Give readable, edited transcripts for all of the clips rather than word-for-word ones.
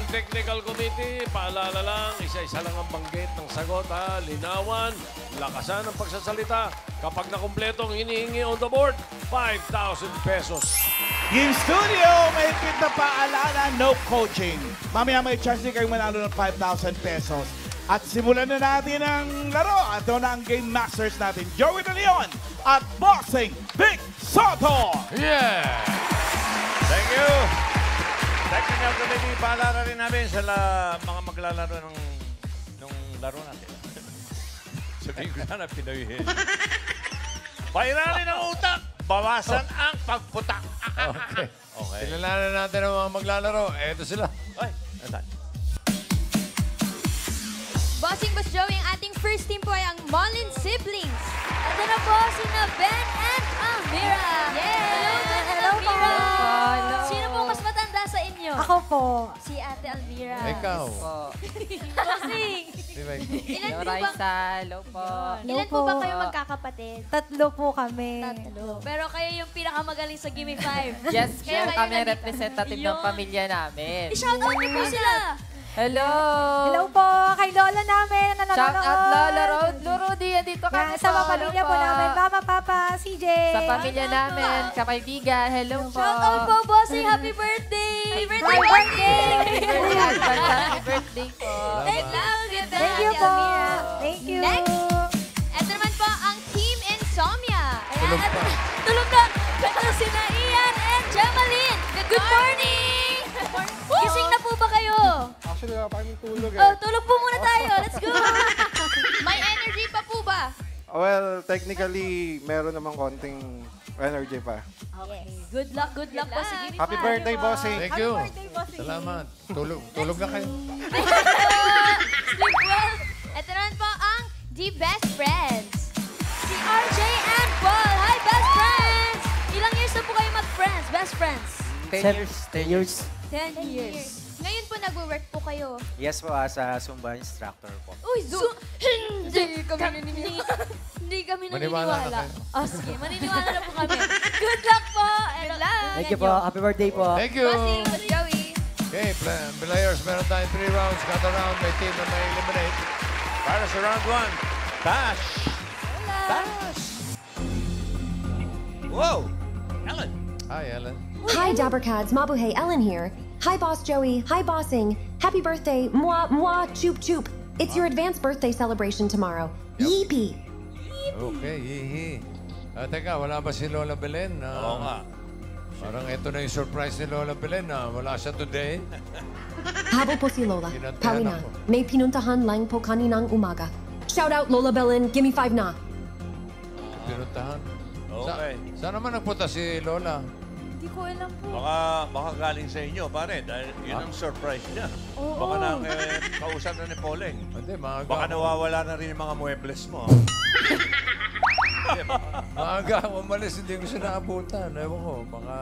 Technical Committee, paalala lang, isa-isa lang ang banggit ng sagot, ha? Linawan, lakasan ang pagsasalita. Kapag nakumpleto ang hinihingi on the board, 5,000 pesos. Yung studio, may higit na paalala, no coaching. Mamaya may chance din kayong manalo ng 5,000 pesos. At simulan na natin ang laro. Ito na ang Game Masters natin, Joey De Leon at Boxing Vic Soto. Yeah! Thank you! Technical Committee, paalala rin namin sa mga maglalaro ng laro natin. Sabihin ko na Pinoyhin. Pairalin ang utak, bawasan ang pagputak. Okay. Okay. Kilalanan natin ang mga maglalaro. Eto sila. Ay, nasan? Bossing Boss Joey, ang ating first team po ay ang Mullins Siblings. Ito na po sina Ben and Almira. Hello, Ben and Almira. Hello. Sino po mas matanda sa inyo? Ako po. Si Ate Almira. Ikaw. Bossing. Ilan po ba? Raisa, hello po. Ilan po ba kayo magkakapatid? Tatlo po kami. Tatlo. Pero kayo yung pinakamagaling sa Gimme 5. Yes po, Kaya kayo kami nandito. representative ng Yun. pamilya namin. I-shoutout niyo po sila. Hello! Hello po kay Lola namin na Shout nanonood. out Lola Rudy, andito kami Sa mga pamilya po namin, Mama, Papa, CJ. Sa pamilya namin, kapaibigan, hello po. Shoutout po, Bossing. Happy birthday. Happy birthday. Happy birthday po. Thank you. Thank you po. Thank you. Next. Ito naman po ang Team Insomnia. Tulog pa. Tulog na. Ito sina Ian and Gemaline. Good morning. Gising na po ba kayo? Actually, wala pa kaming tulog eh. Oh, tulog po muna tayo. Let's go. May energy pa po ba? Well, technically, meron namang konting energy pa. Okay. Good luck po. Sige. Happy birthday, bossing! Thank you. Salamat. Tulog na kayo. Sleep well. Ito naman po ang The Best Friends. Si RJ and Paul. Hi, Best Friends! Ilang years na po kayo mag-friends? Best friends? 10 years. 10 years. Ngayon po nagwo-work po kayo. Yes po, as a Zumba instructor po. Uy, hindi kami naniniwala. Hindi kami Maniwala naniniwala. na kayo. Oh, sige, maniniwala na po kami. Good luck po! Good luck! Thank you po. Happy birthday po. Thank you. Bossing, Boss Joey. Okay, players, meron tayong 3 rounds. Kada round, may team na may eliminate. Para sa round 1, Tash! Tash! Whoa! Ellen! Hi, Ellen. Hi, Dabbercads. Mabuhay, Ellen here. Hi, Boss Joey. Hi, Bossing. Happy birthday. Mwah, mwah, choop, choop. It's your advanced birthday celebration tomorrow. Yeepee. Okay, hihi. Teka, wala ba si Lola Belen? Oo nga. Parang ito na yung surprise ni Lola Belen na wala siya today. Habol po si Lola. Pinantayan Pawina. ako. May pinuntahan lang po kaninang umaga. Shout out Lola Belen. Gimme 5 na. Pinuntahan. Okay. Saan naman nagpunta si Lola? Hindi ko alam po. Baka galing sa inyo, pare, dahil yun ang surprise niya. Baka nang kausap na ni Poleng. Hindi, maaga. Baka nawawala na rin yung mga muebles mo. Maaga ako umalis, hindi ko siya naabutan. Ewan ko, baka...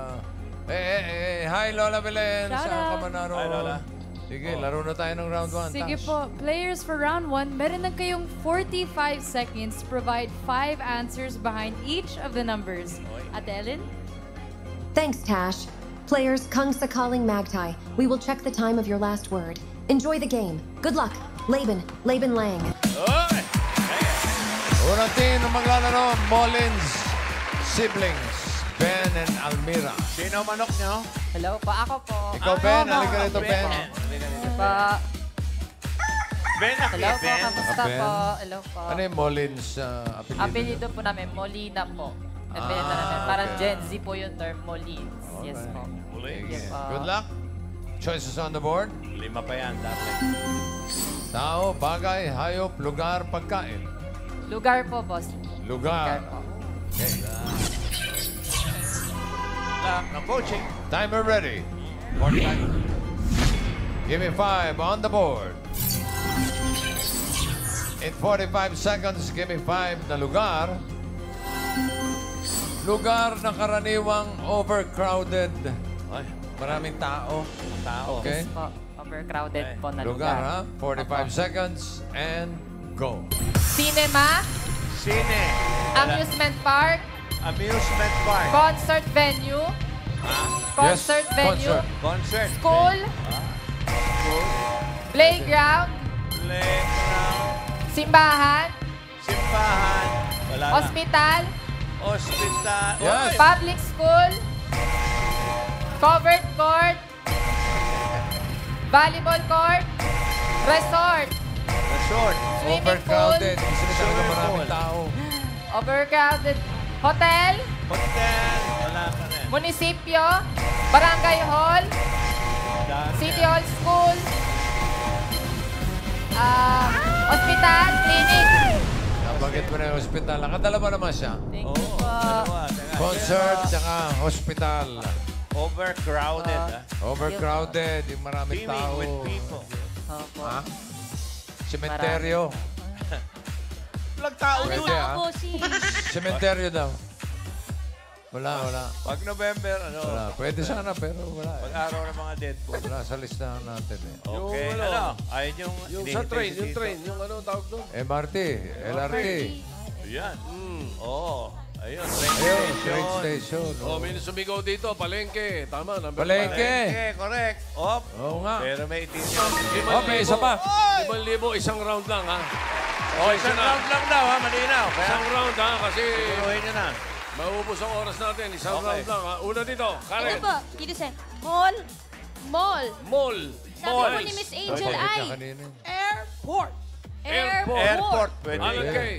Hi Lola Belen! Shout Saan ka out. man naroon? Hi, Lola. Sige, laro na tayo ng round 1. Sige po, players for round 1, meron na kayong 45 seconds to provide 5 answers behind each of the numbers. Ate Ellen? Thanks, Tash. Players, Kung Sakaling Magtai. We will check the time of your last word. Enjoy the game. Good luck. Laban Lang. Okay. Unang team na maglalaro, Mullins Siblings, Ben and Almira. Sino manok niyo? Hello po, ako po. Ikaw, Ben. Halika rito, Ben. Po. Ben, Hello po, Ben. kamusta Ben. po? Hello po. Ano yung Mullins apelido? Apelido po namin, Molina po. Apelido namin, parang Gen Z po yung term, Molins. Yes po. Mullins. Yes po. Good luck. Choices on the board. 5 pa yan, dapat. Tao, bagay, hayop, lugar, pagkain. Lugar po, boss. Lugar. Lugar po. Okay. Lahat ng coaching. Timer ready. 45. Give me 5 on the board. In 45 seconds, give me 5 na lugar. Lugar na karaniwang overcrowded. Ay, Maraming tao. tao. Okay. Yes po. Overcrowded po na Lugar, lugar. ha? 45 seconds and go. Cinema, Sine. amusement park, Amusement park. concert venue, concert venue, concert. Concert. school, School. Playground. Playground. Simbahan. Simbahan. Wala na. Hospital. Hospital. Yes. Public school. Covered court. Volleyball court. Resort. Resort. Swimming Overcrowded. pool. Kasi talaga maraming tao. Overcrowded. Hotel. Hotel. Wala ka rin. Munisipyo. Barangay hall. Dami. City hall school. Hospital. Clinic. Bakit mo na yung hospital? Nakadalawa naman siya. Thank you Oo. po. Dalawa. Teka. Concert, tsaka hospital. Overcrowded. Overcrowded, yung maraming Teeming tao. with people. Opo. Ha? Sementeryo. Walang tao Pwede, doon. ha? Sementeryo daw. Wala. Pag November, Wala. Pwede sana, pero wala. Pag-araw ng mga dead po. Wala sa listahan natin eh. Okay. Yung Ano? Ayun yung... Yung sa hinihintay train, si yung Tito. train. Yung ano tawag doon? MRT, LRT. Ayan. Oo. Ayun. Ayun, train station. Oh, may sumigaw dito, palengke. Tama, number Palengke. Okay, correct. Op. Oo nga. Pero may itin yun. Oh, may isa pa. 5,000, isang round lang, ha? Oh, isang round lang daw, ha? Malinaw. Kaya Isang round, ha? Kasi siguruhin nyo na. maubos ang oras natin. Isang Okay. round lang, ha? Una dito, Ito Karen. po, Tito Sen. Mall. Mall. Mall. Sabi po ni Miss Angel Bakit ay niya kanina? airport. Airport. Pwede. Alan Kay.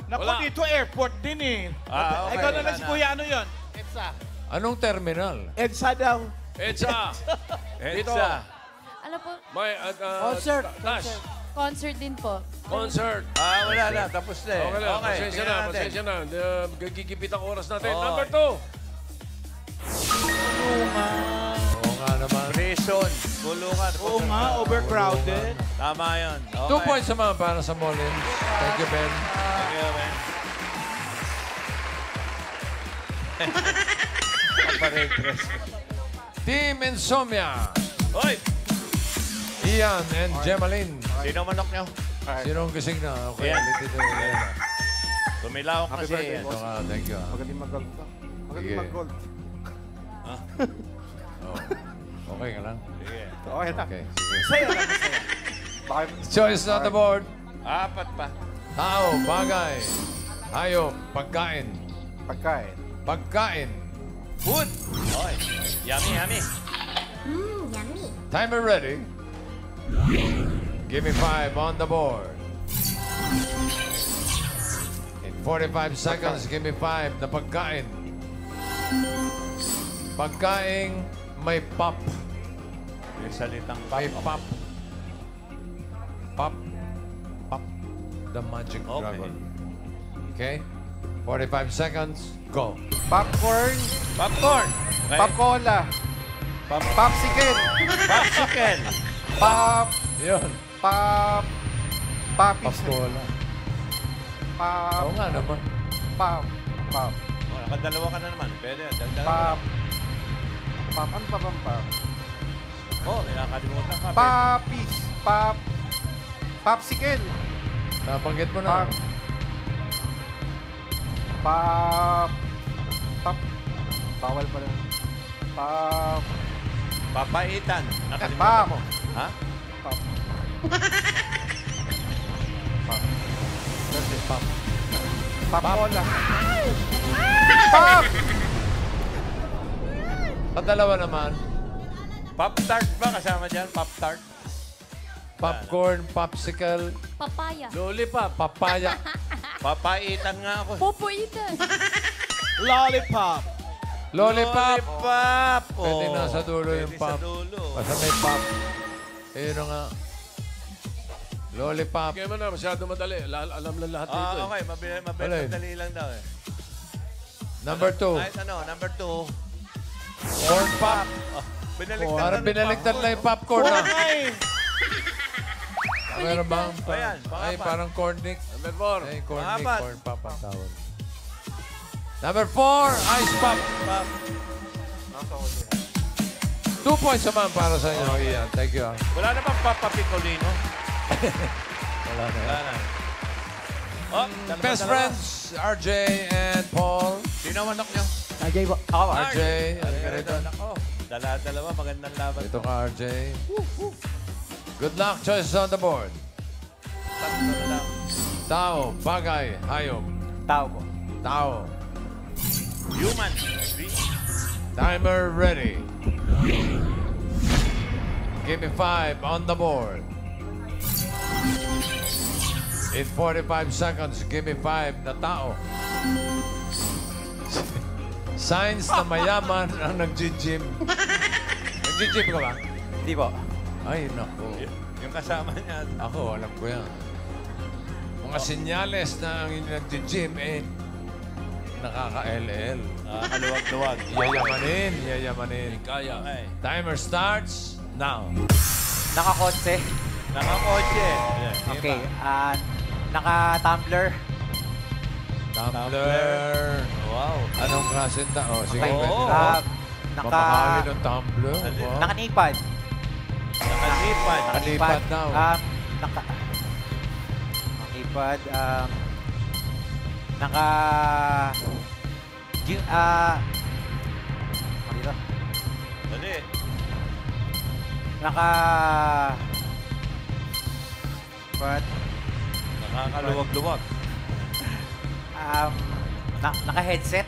Naku, Wala. dito airport din eh. Okay, Ikaw na wala lang si na. Kuya, ano yun? Anong terminal? EDSA daw. Edsa. Dito. Edsa. Ano po? May Concert. Dash. Concert din po. Concert. Wala na. Tapos na eh. Okay lang, pasensya tingnan na, natin. pasensya na. Gagigipit ang oras natin. Oo. Number 2. Oo nga naman. Prison. Kulungan. Oo nga, overcrowded. Tama yun. Okay. 2 points naman para sa Molin. Thank you, Ben. Thank you, man. Paparegress. Team Insomnia. Hoy! Ian and Gemaline. Sino manok nyo? Sinong gising na? Okay, Ian. dito. Ian. Tumilawak Happy kasi birthday, yan. Ito ka, thank you. Magaling mag-golf ka. Magaling Sige. mag-golf. Oh. Okay ka lang? Sige. Okay na. Okay, sige. Saya lang, saya. Bakit? Choice on the board. 4 pa. Tao, bagay, hayop, pagkain. Pagkain. Pagkain. Food. Hoy. Yummy, yummy. Timer ready. Give me 5 on the board. In 45 seconds, give me 5 na pagkain. Pagkain may pop. May salitang pop. May pop. Pop. Pop. The magic Okay. dragon. Okay? 45 seconds. Go. Popcorn. Popcorn. Okay. Pop-cola. Popsicle. Popsicle. Pop. Yun. Pop. Popis. Pop-cola. Pop. Oo nga naman. Pop. Pop. Oh, nakadalawa ka na naman. Pwede. Dagdagan mo. Pop. Pop. Ano pa bang pop? Oh, nakakalimutan ka. Popis. Pop. Popsicle. Nabanggit mo na. Pop. Pop. Pop. Bawal pa rin. Pop. Papaitan. Nakalimutan Pop. mo. Ha? Pop. Pop. Pop-cola. Pop! Padalawa naman. Pop-tart ba kasama dyan? Pop-tart? Popcorn, popsicle, Papaya. Lollipop. papaya. Papaitan nga ako. Pupuitan. Lollipop. Lollipop. Lollipop. Pwede na sa dulo yung Pwede pop. sa dulo. Basta may pop. Ayun nga. Lollipop. Kaya mo na, masyado madali. Alam lang lahat dito. eh. Okay. Alin? Madali lang daw eh. Number 2. Kahit ano, number 2. Corn pop. Binaliktad Parang binaliktad lang yung popcorn na. Meron bang? Ayan, Ay, pangapat. parang cornic. Number 4. Ay, cornic, Pangapat. corn pop ang tawag. Number 4, ice pop. 2 points naman para sa inyo, Ian. Thank you. Wala na bang Papa Picolino? Wala na Wala yan. na. Oh, Best friends, RJ and Paul. Sino ang anak niyo? Ajay po. Ako, RJ, ano ka rito? Dala-dalawa, magandang laban. Ito ka, RJ. Good luck. Choices on the board. Tao, bagay, hayop. Tao po. Tao. Human. Timer ready. Give me 5 on the board. In 45 seconds, give me 5 na tao. Signs na mayaman ang nag-gym. Nag-gym ka ba? Hindi po. Ay, naku. Yung kasama niya. Ako, alam ko yan. Mga senyales na ang nag-gym, nakaka-LL. Kaluwag-luwag. Yayamanin, yayamanin. Kaya. Timer starts now. Naka-kotse. Nakakotse. Okay. Naka-tumbler. Tumbler. Wow. Anong klaseng tao? Sige, Okay. pwede. Mamahali ng tumbler. Wow. Nakanipad. Nakalipad. Nakalipad daw. Nakanipad. Dito. Dali. Nakakaluwag-luwag. Naka-headset.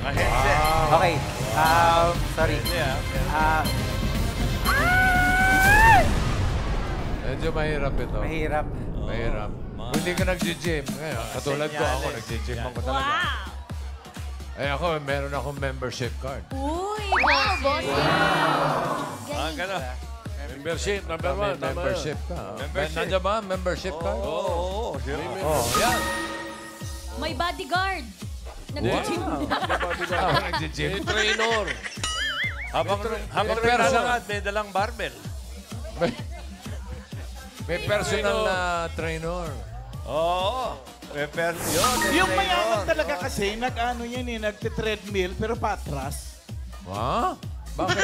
Naka-headset. Okay. Sorry. Medyo mahirap ito. Mahirap. Mahirap. Kung hindi ka nag-gym, ngayon, katulad ko ako, nag-gym ako talaga. Eh ako, meron akong membership card. Uy, wow, boss. Gano'n. Membership, number 1. Membership ka. Membership. Nandiyan ba? Membership card? Oo. Oh, yan. May bodyguard. Nag-gym. Ako nag-gym. May trainer. Habang naglalakad, may dalang barbell. May personal na trainer. Oo. Yung mayaman talaga kasi, nag-ano yan nagte-treadmill, pero patras. Ha? Bakit?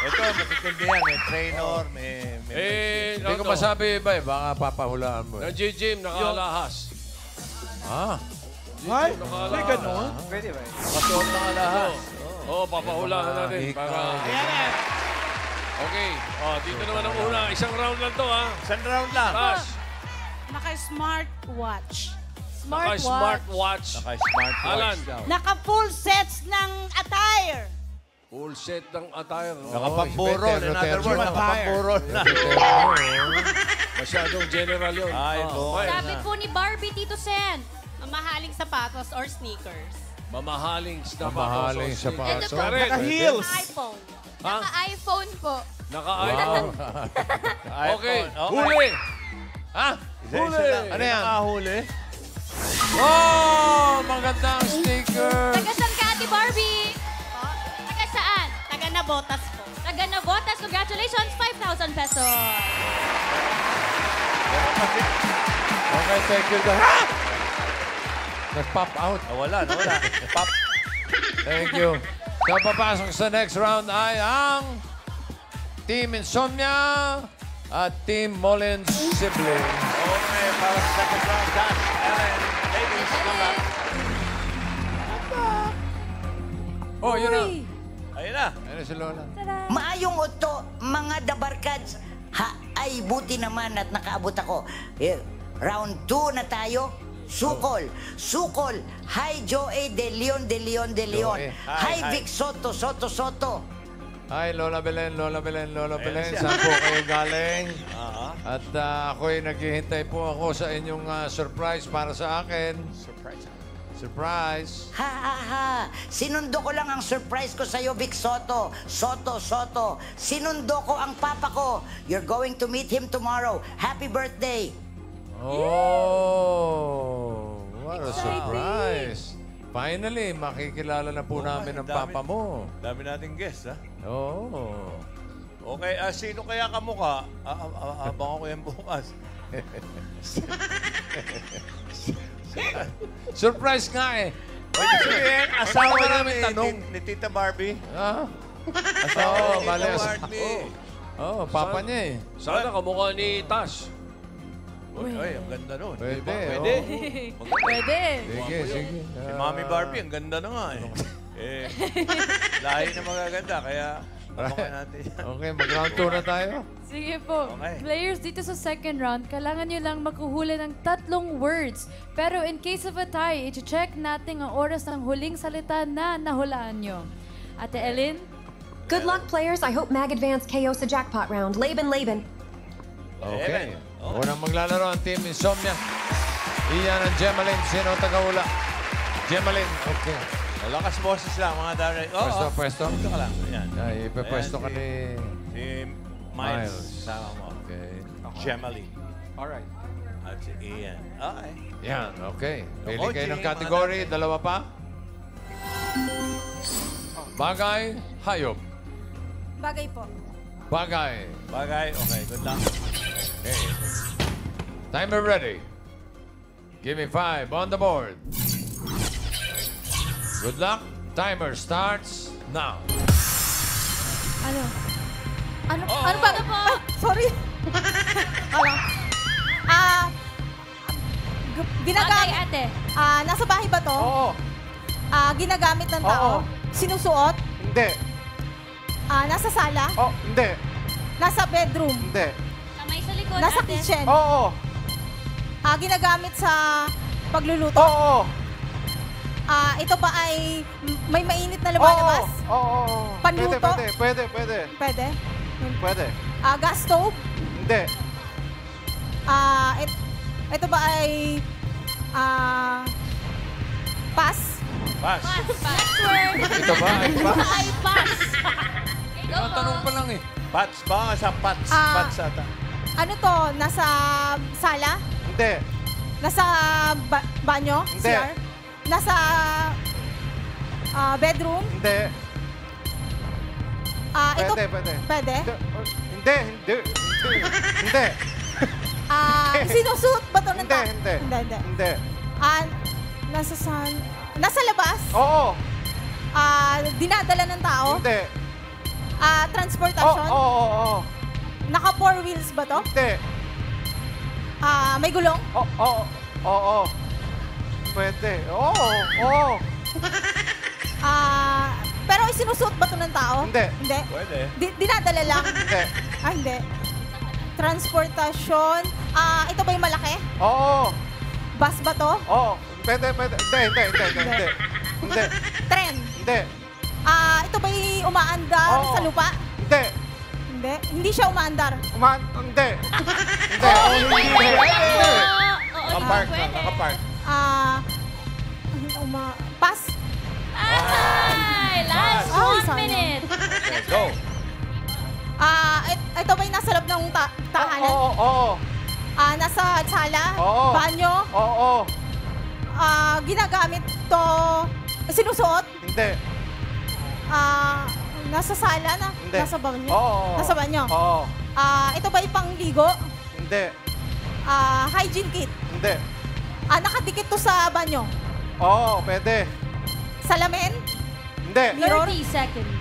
Ito, matitindihan. May trainer, may... Hindi ko masabi iba baka papahulaan mo. Nag-gym, nakalahas. Ha? Ay, may ganun. Pwede ba? Kasuot nakalahas. Oo, papahulaan natin. Para... Ayan Okay. Dito naman ang una. Isang round lang to, ha? Isang round lang. Tash. Naka-smartwatch. Naka-smartwatch. Naka-smartwatch Alan. daw. Naka-full sets ng attire. Full set ng attire. Nakapamburol. In other words, nakapamburol na. Masyadong general yun. Ay, boy. Sabi po ni Barbie, Tito Sen. Mamahaling sapatos or sneakers. Mamahaling sapatos. Mamahaling o sapatos. sneakers. Correct. Naka-heels. iPhone. Ha? Naka-iPhone po. Naka-iPhone. Okay. Okay. Huli. Ha? Isa lang. Ano yan? Nakahuli. Oh! Magandang sticker! Taga saan ka, Ate Barbie? Taga saan? Taga Nabotas po. Taga Navotas. Congratulations, 5,000 pesos. Okay, thank you. Nag-pop out. Nawala. Pop. Thank you. So, papasok sa next round ay ang Team Insomnia at Team Mullins Siblings. Okay, para sa second round, Dash, Ellen, ladies, good luck. Oh, yun na. Ayun na. Ayun na si Lola. Maayong uto, mga dabarkads. Ay, buti naman at nakaabot ako. Round 2 na tayo. Sukol. Hi, Joey De Leon. Joey. Hi, Hi. Vic Soto. Hi, Lola Belen. Saan po kayo galing? At ako'y naghihintay po ako sa inyong surprise para sa akin. Surprise. Ha. Sinundo ko lang ang surprise ko sa'yo, Vic Soto. Soto. Sinundo ko ang papa ko. You're going to meet him tomorrow. Happy birthday. Oh, what a surprise. Finally, makikilala na po namin ang papa mo. Dami nating guests, ha? Oh. Okay, sino kaya kamukha? Abangan ko yan bukas. Surprise nga eh. Ibig sabihin, asawa Wala na namin tanong. ni Tita Barbie. Ha? Asawa Oo, ni mali. Tita Barbie. Oh, papa niya eh. Sana kamukha ni Tash. Ay, ang ganda nun. Pwede, Pwede. Pwede. Sige. Si Mami Barbie, ang ganda na nga eh. Lahi na magaganda, kaya Abangan natin yan. Okay, mag-round 2 na tayo. Sige po. Okay. Players, dito sa second round, kailangan nyo lang magkuhuli ng 3 words. Pero in case of a tie, i-check natin ang oras ng huling salita na nahulaan nyo. Ate Ellen? Good luck, players. I hope Mag Advance KO sa jackpot round. Laban. Okay. Unang maglalaro ang Team Insomnia. Iyan ang Gemaline. Sino ang tagaula? Gemaline. Okay. Malakas boses lang, mga daray. Pwesto. Dito ka lang. Yan. Ay, ipepwesto ka ni... Si Miles. Sama mo. Okay. Gemaline. Alright. At si Ian. Okay. Yan, okay. Pili Okay, kayo ng mga category. dati. Dalawa pa. Bagay, hayop. Bagay po. Bagay. Bagay. Okay, good luck. Okay. Timer ready. Give me 5 on the board. Good luck. Timer starts now. Ano? Ano ba? Sorry. Ginagamit. Ate. Nasa bahay ba to? Oo. Ginagamit ng tao? Oo. Sinusuot? Hindi. Nasa sala? Oh, hindi. Nasa bedroom? Hindi. Kamay sa likod, Nasa ate. kitchen? Oo. Ginagamit sa pagluluto? Oo. Ito ba ay may mainit na lumalabas? Oo. Panluto? Pwede. Pwede. Gas stove? Hindi. Ito ba ay pass? Pass. Next word. Ito ba? Ay, pa? Ay, pass. Go po. Tanong pa lang eh. Pats ba? Sa pats. Pats ata. Ano to? Nasa sala? Hindi. Nasa banyo? Hindi. CR? Nasa bedroom? Hindi. Ito? Pwede. Pwede? Hindi. Sinusuot ba to ng tao? Hindi. Nasa labas? Oo. Dinadala ng tao? Hindi. Transportation? Oo. Naka 4 wheels ba to? Hindi. May gulong? Oo. Pwede. Oo. Pero isinusuot ba to ng tao? Hindi. Pwede. Dinadala lang? Hindi. Hindi. Transportasyon. Ito ba yung malaki? Oo. Bus ba to? Oo. Pwede. Hindi. Tren? Hindi. Ito ba yung umaandar Oo. sa lupa? Hindi. Hindi. Hindi siya umaandar. Hindi. Nakapark na. Nakapark. Pass? Ay, last Ay, 1 sayang. minute. Okay, go. Ito ba yung nasa loob ng tahanan? Oo. Nasa sala? Oo. Banyo? Oo. Ginagamit to, sinusuot? Hindi. Nasa sala na? Hindi. Nasa banyo? Oo. Nasa banyo? Oo. Ito ba yung pangligo? Hindi. Hygiene kit? Hindi. Nakadikit to sa banyo? Oo, pwede. Salamin? Hindi. Mirror? 30 seconds.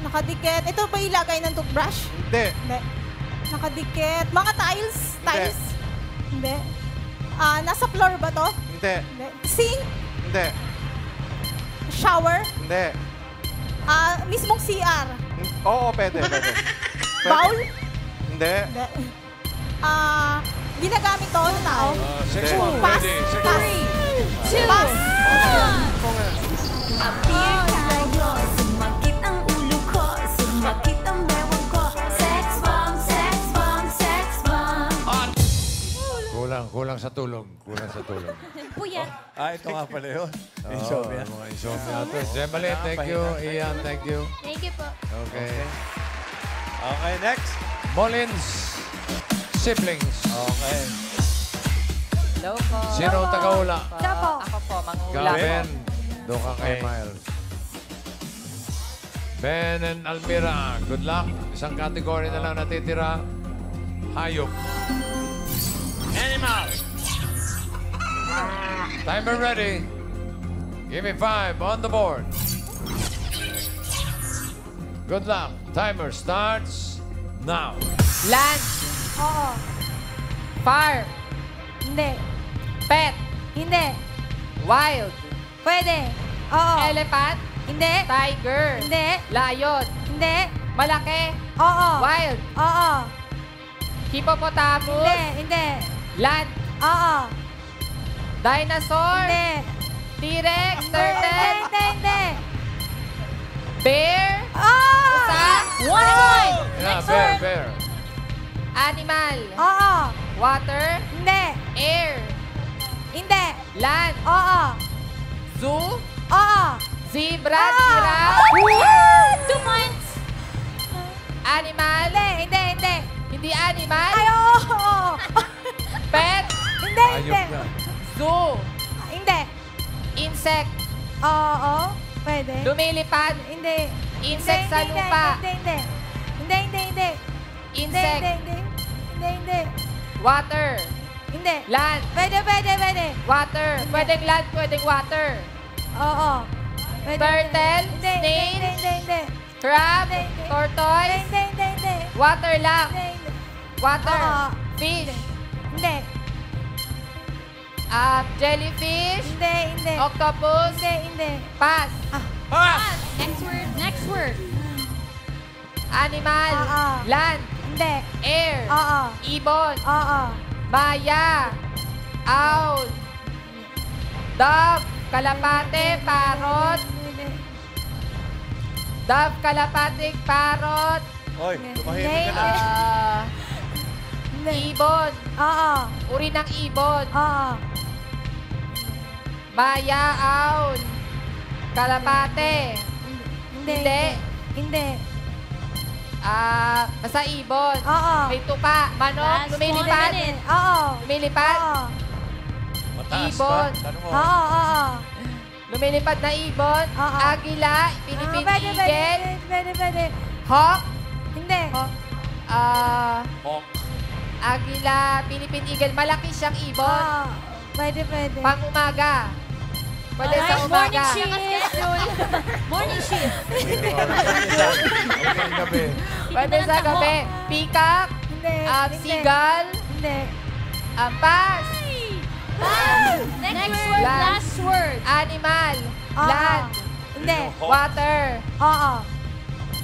Nakadikit. Ito ba ilagay ng toothbrush? Hindi. Hindi. Nakadikit. Mga tiles? Tiles? Hindi. Nasa floor ba to? Hindi. Hindi. Sink? Hindi. Shower? Hindi. Mismong CR? Oo, pwede. Bowl? Hindi. Hindi. Ginagamit to ng tao? 6 months Pass? ready. Pass? 2. Pass? Sumakit ang ulo ko, sumakit ang bewang ko. Sex bomb. Kulang sa tulog. Puyat. Ito nga pala yun. Insomnia. Mga insomnia ito. Gemaline, thank you. Ian, thank you. Thank you po. Okay. Okay, next. Mullins siblings. Okay. Hello po. Sino ang tagaula? Siya po. Ako po, mangula po. Ben. Doon ka kay Okay. Miles. Ben and Almira, good luck. Isang category na lang natitira. Hayop. Animal. Timer ready. Give me 5 on the board. Good luck. Timer starts now. Land. Oo. Farm. Hindi. Pet. Hindi. Wild. Pwede. Oo. Elephant. Hindi. Tiger. Hindi. Lion. Hindi. Malaki. Oo. Wild. Oo. Hippopotamus. Hindi. Hindi. Land. Oo. Dinosaur. Hindi. T-Rex. Hindi. Turtle. Hindi. Bear. Oo. Usa. One point. Yeah, Next bear, word. bear. Animal. Oo. Water. Hindi. Air. Hindi. Land. Oo. Zoo. Oo. Zebra. Ah! Giraffe. 2 points. Animal. Hindi. Hindi. Hindi animal. Ay, oo. Pet. Hindi. Ayop Hindi. na. Zoo. Hindi. Insect. Oo. Pwede. Lumilipad. Hindi. Insect sa Hindi. lupa. Hindi. Hindi. Hindi. Insect. Hindi. Water. Hindi. Land. Pwede. Water. Pwedeng land, pwedeng water. Oo. Pwede. Turtle. Hindi. Snail. Hindi. Crab. Hindi. Tortoise. Hindi. Water lang. Hindi. Water. Oo. Fish. Hindi. Jellyfish. Hindi. Octopus. Hindi. Pass. Pass. Next word. Animal. Oo. Land. Hindi. Air. Oo. Ibon. Oo. Maya. Owl. Dove. Kalapate. Parrot. Hindi. Dove. Kalapate. Parrot. Oy, tumahimik Hindi. ka na. Hindi. Ibon. Oo. Uri ng ibon. Oo. Maya. Owl. Kalapate. Hindi. Hindi. Basta ibon. Oo. May tuka. Manok. Last Lumilipad. 1 minute. Oo. Lumilipad. Oo. Mataas Ibon. ba? Tanong mo. Oo. Lumilipad na ibon. Oo. Agila. Philippine Eagle. Pwede. Hawk. Hindi. Hawk. Agila. Philippine Eagle. Malaki siyang ibon. Oo. Pwede. Pang umaga. Pwede sa Alright, umaga. Morning shift. Ang gabi. Pwede sa gabi. Peacock. Hindi. Seagull. Hindi. Pass. Next word. Land. Last word. Animal. Oo. Land. Hindi. Water. Oo.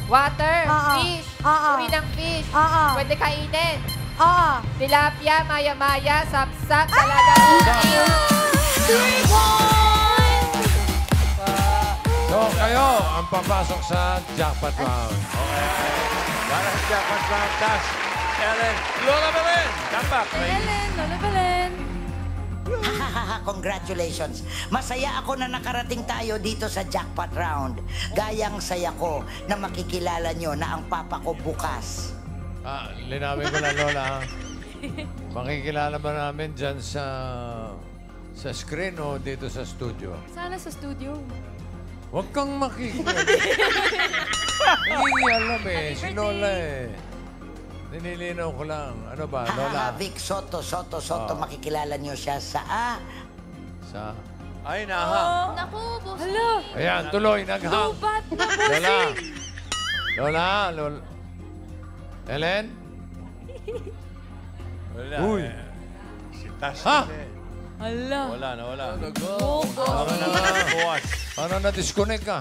Water. Oo. Fish. Oo. Uri ng fish. Oo. Pwede kainin. Oo. Tilapia, maya-maya, sapsap, talaga. 3 points! So, kayo ang papasok sa jackpot round. Para sa jackpot round, Tash, Ellen, Lola Belen, come back. Lola Belen. Congratulations. Masaya ako na nakarating tayo dito sa jackpot round. Gayang saya ko na makikilala nyo na ang papa ko bukas. Linawin ko na, Lola. Ha? Makikilala ba namin dyan sa screen o dito sa studio? Sana sa studio. Huwag kang makikilala. Hindi alam eh. Si Lola eh. Ninilinaw ko lang. Ano ba, Lola? Vic Soto, makikilala nyo siya sa Sa... Ay, naha. Naku, boss. Hala. Ayan, tuloy. Naghang. Lubat na Lola. bossing. Lola. Ellen? Wala. Uy. Si Tash. Ha? Hala. Wala. Ano na-disconnect ka?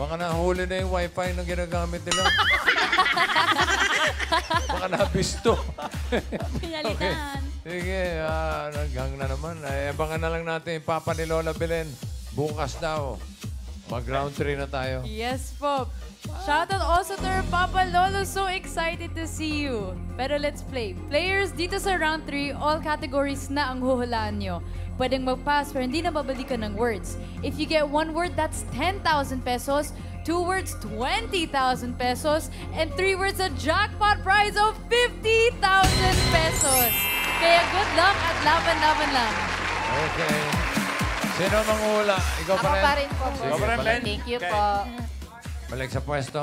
Baka nahuli na yung wifi na ginagamit nila. Baka nabisto. Pinalitan. Sige, naghang na naman. Abangan na lang natin yung Papa ni Lola Belen. Bukas daw. Mag-round 3 na tayo. Yes po. Shoutout also to our Papa Lolo. So excited to see you. Pero let's play. Players, dito sa round 3, all categories na ang huhulaan nyo. Pwedeng mag-pass pero hindi na babalikan ng words. If you get 1 word, that's 10,000 pesos. 2 words, 20,000 pesos. And 3 words, a jackpot prize of 50,000 pesos. Kaya good luck at laban-laban lang. Okay. Sino manghula? Ikaw pa Ako rin? pa rin po. Sige, Ikaw pa rin, balik. Ben. Thank you Okay. po. Balik sa pwesto.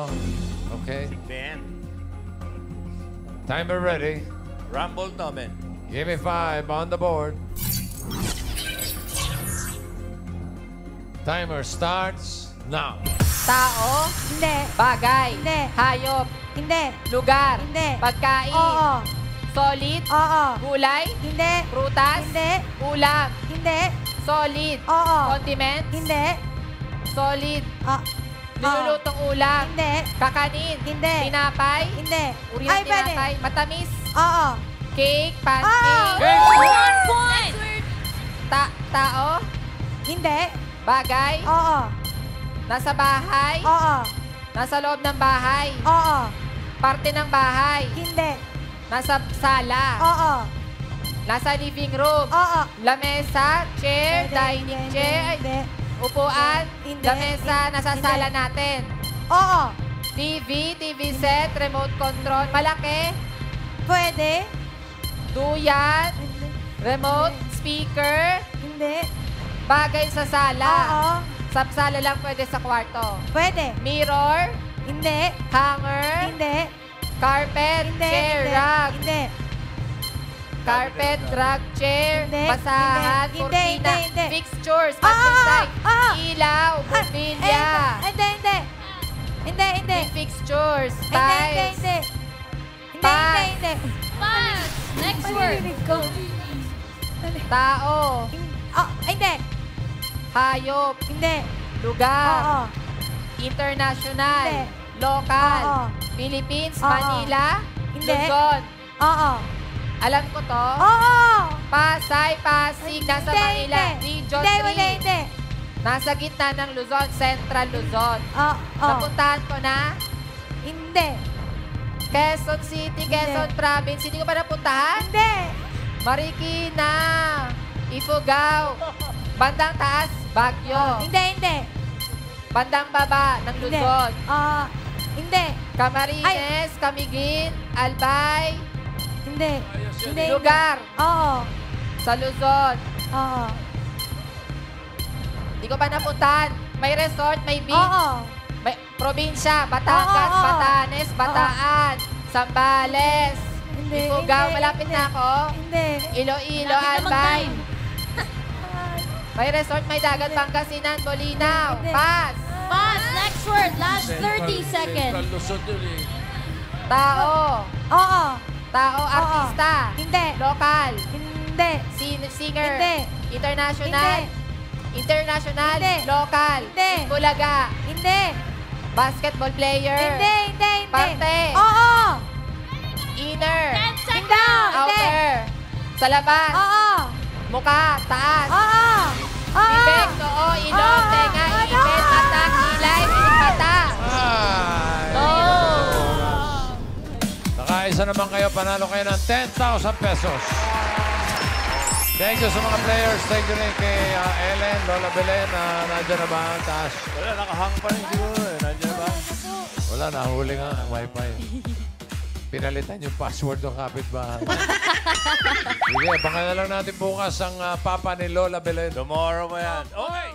Okay. Ben. Timer ready. Rumble Nomen. Give me 5 on the board. Timer starts now. Tao. Hindi. Bagay. Hindi. Hayop. Hindi. Lugar. Hindi. Pagkain. Oo. Solid. Oo. Gulay. Hindi. Prutas. Hindi. Ulam. Hindi. Solid. Oo. Condiments. Hindi. Solid. Oo. Nilulutong ulam. Hindi. Kakanin. Hindi. Tinapay. Hindi. Uri ng tinapay. Matamis. Oo. Cake. Pancake. Cake. 1 point! Tao. Hindi. Bagay. Oo. Nasa bahay. Oo. Nasa loob ng bahay. Oo. Parte ng bahay. Hindi. Nasa sala. Oo. Nasa living room. Oo. Lamesa, chair, dining chair, Hindi. upuan, Hindi. lamesa, nasa Hindi. sala natin. Oo. TV set, remote control, malaki, Pwede. duyan, Hindi. remote, speaker, Hindi. bagay sa sala. Oo. Sa sala lang pwede sa kwarto. Pwede. Mirror, Hindi. hanger, Hindi. carpet, Hindi. chair, Hindi. rug. Hindi. Carpet, rug, chair, Hindi. basahan, Hindi. kurtina, Hindi. fixtures, Ah, pag-design, ah, ilaw, bumbilya, Hindi. Hindi. Hindi. Hindi. fixtures, Hindi. Hindi. tiles, Hindi. Pass. Hindi. Pass! Next word. Ko. tao, Hindi. hayop, Hindi. lugar, Oo. international, Hindi. local, Oo. Philippines, Oo. Manila, Hindi. Luzon. Oo. Alam ko to. Oo. Pasay, Pasig, nasa Hindi. Manila, Hindi. Region Hindi. 3. Hindi. Hindi. Nasa gitna ng Luzon, Central Luzon. Oo. Napuntahan ko na Hindi. Quezon City, Quezon Province. Hindi ko pa napuntahan? Hindi. Marikina, Ifugao, bandang taas, Baguio. Hindi. Hindi. Bandang baba ng Hindi. Luzon. Hindi. Camarines, Camiguin, Albay. Hindi. Hindi. Lugar. Oo. Sa Luzon. Oo. Hindi ko pa napuntahan. May resort, may beach. Oo. May probinsya, Batangas, Oo. Batanes, Bataan, Sambales, Hindi. Ifugao, Hindi. malapit na ako. Hindi. Iloilo, Malapit na Albay. mag-time. May resort, may dagat, Pangasinan, Bolinao. Hindi. Pass. Pass! Next word. Last 30 seconds. Central Luzon yun eh. Tao. Oo. Tao, artista. Hindi. Lokal. Hindi. Singer. Hindi. International. Hindi. International. Hindi. Local. Hindi. Bulaga. Hindi. Basketball player. Hindi. Hindi. Hindi. Parte. Oo. Inner. 10 seconds. Hindi. Outer. Sa labas. Oo. Mukha. Taas. Oo. Oo. Bibig. Noo. Ilong. Oo. Tenga. Ano? Ipin. Mata. Kilay. Mata. No. Nakaisa naman kayo, panalo kayo ng 10,000 pesos. Thank you sa mga players. Thank you rin kay Ellen, Lola Belen, nandiyan na ba ang taas? Wala, nakahang pa rin siguro eh. Nandiyan ba? Wala, nahuli nga ang wifi. Pinalitan yung password ng kapitbahay. Sige, pangalan lang natin bukas ang papa ni Lola Belen. Tomorrow mo yan. Okay.